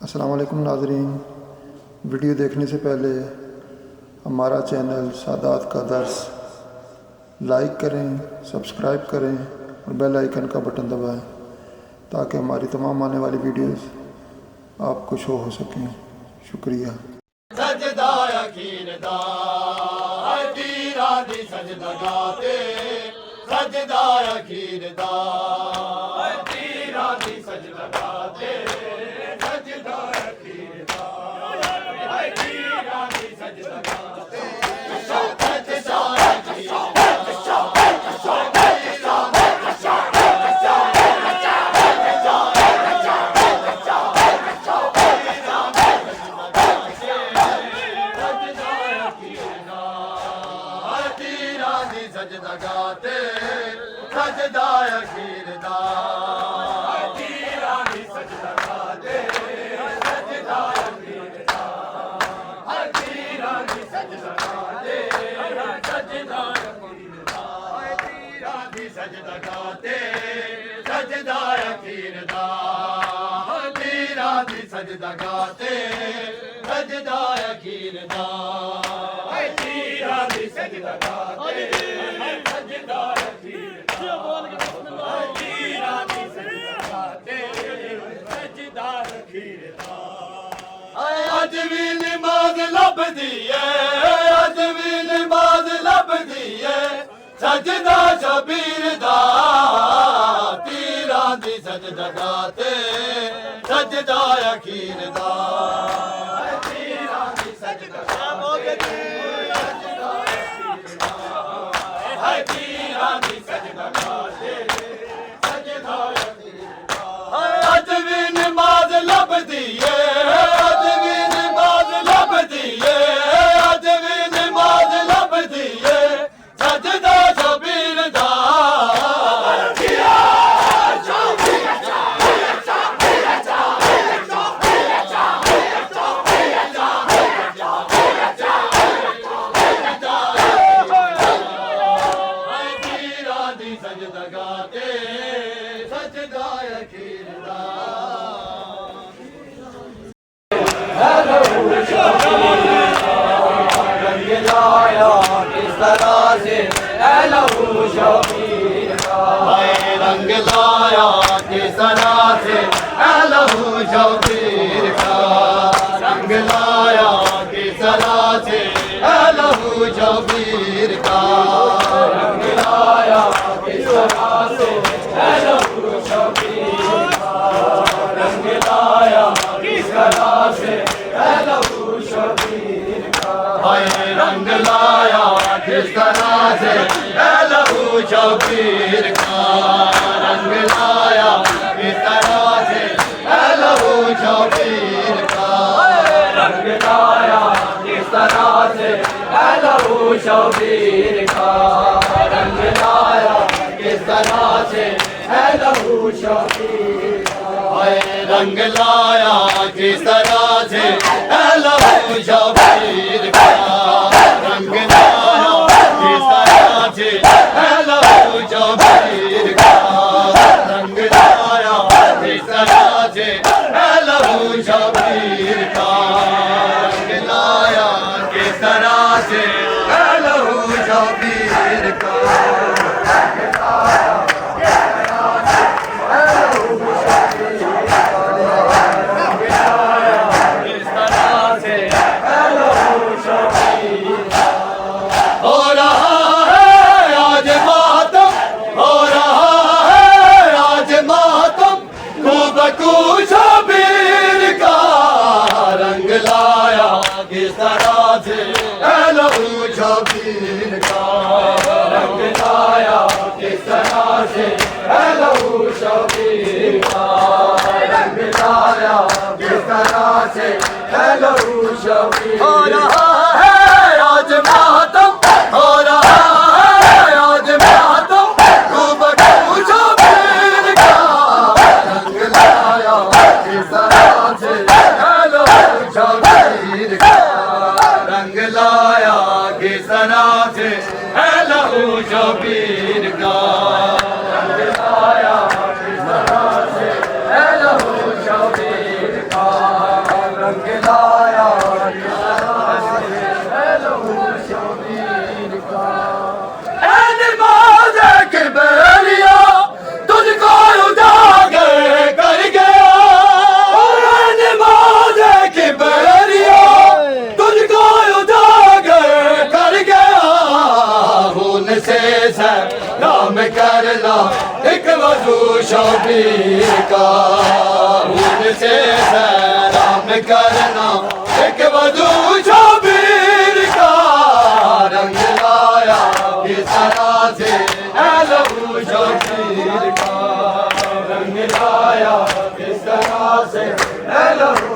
अस्सलाम वालेकुम नाज़रीन, वीडियो देखने से पहले हमारा चैनल सादात का दर्स लाइक करें, सब्सक्राइब करें और बेल आइकन का बटन दबाएं ताकि हमारी तमाम आने वाली वीडियोस आपको शो हो सकें। शुक्रिया। सजदा यकीनदा तीरा दी सजदा गाते, सजदा यकीनदा तीरा दी सजदा गाते, सजदा यकीनदा तीरा दी सजदा गाते, सजदा सजदा गाते, सजदा यकीनदा तीरा दी सजदा गाते, सजदा यकीनदा तीरा दी सजदा गाते, सजदा यकीनदा तीरा दी सजदा गाते, सजदा यकीनदा तीरा दी सजदा गाते, सजदा यकीनदा तीरा दी सजदा गाते, अज भी नमाज लभदी है, अज भी नमाज लभदी है, सजदा शबीर दा तीरा दी सजदा गाते, सजदा यकीन दा तीरा दी सजदा गाते, तीरा दी सजदा गाते, सजदा यकीन दा अज भी नमाज लभदी है, सजदा गाते, सजदा यकीनदा रंग लाया किस तरह से लहू शबीर का, रंग लाया किस तरह से लहू शबीर का, रंग लाया किस तरह से लहू शबीर का, रंग लाया किस तरह से लहू शबीर का, रंग लाया किस तरह से लहू शबीर का, रंग लाया किस तरह से लहू शबीर का, रंग लाया किस तरह से लहू शबीर का, रंग लाया किस तरह से लहू शबीर का, रंग लाया किस तरह से लहू शबीर का, रंग लाया किस तरह से लहू शबीर का, रंग लाया किस तरह से लहू शबीर का, रंग लाया किस तरह से लहू शबीर का, रंग लाया किस तरह से लहू शबीर का, किस तरह से लहू शबीर का, रंग लाया किस तरह से लहू शबीर का, रंग लाया किस तरह से लहू शबीर हो रहा है आज मातम, हो रहा है आज मातम, खूब शबीर का, रंग लाया किस तरह से लहू शबीर का, रंग लाया किस तरह से लहू शबीर का, रंग लाया किस तरह से लहू शबीर का। का उनसे सलाम करना एक वजू शबीर का रंग लाया इस तरह से है लहू शबीर का रंग लाया इस तरह से है लहू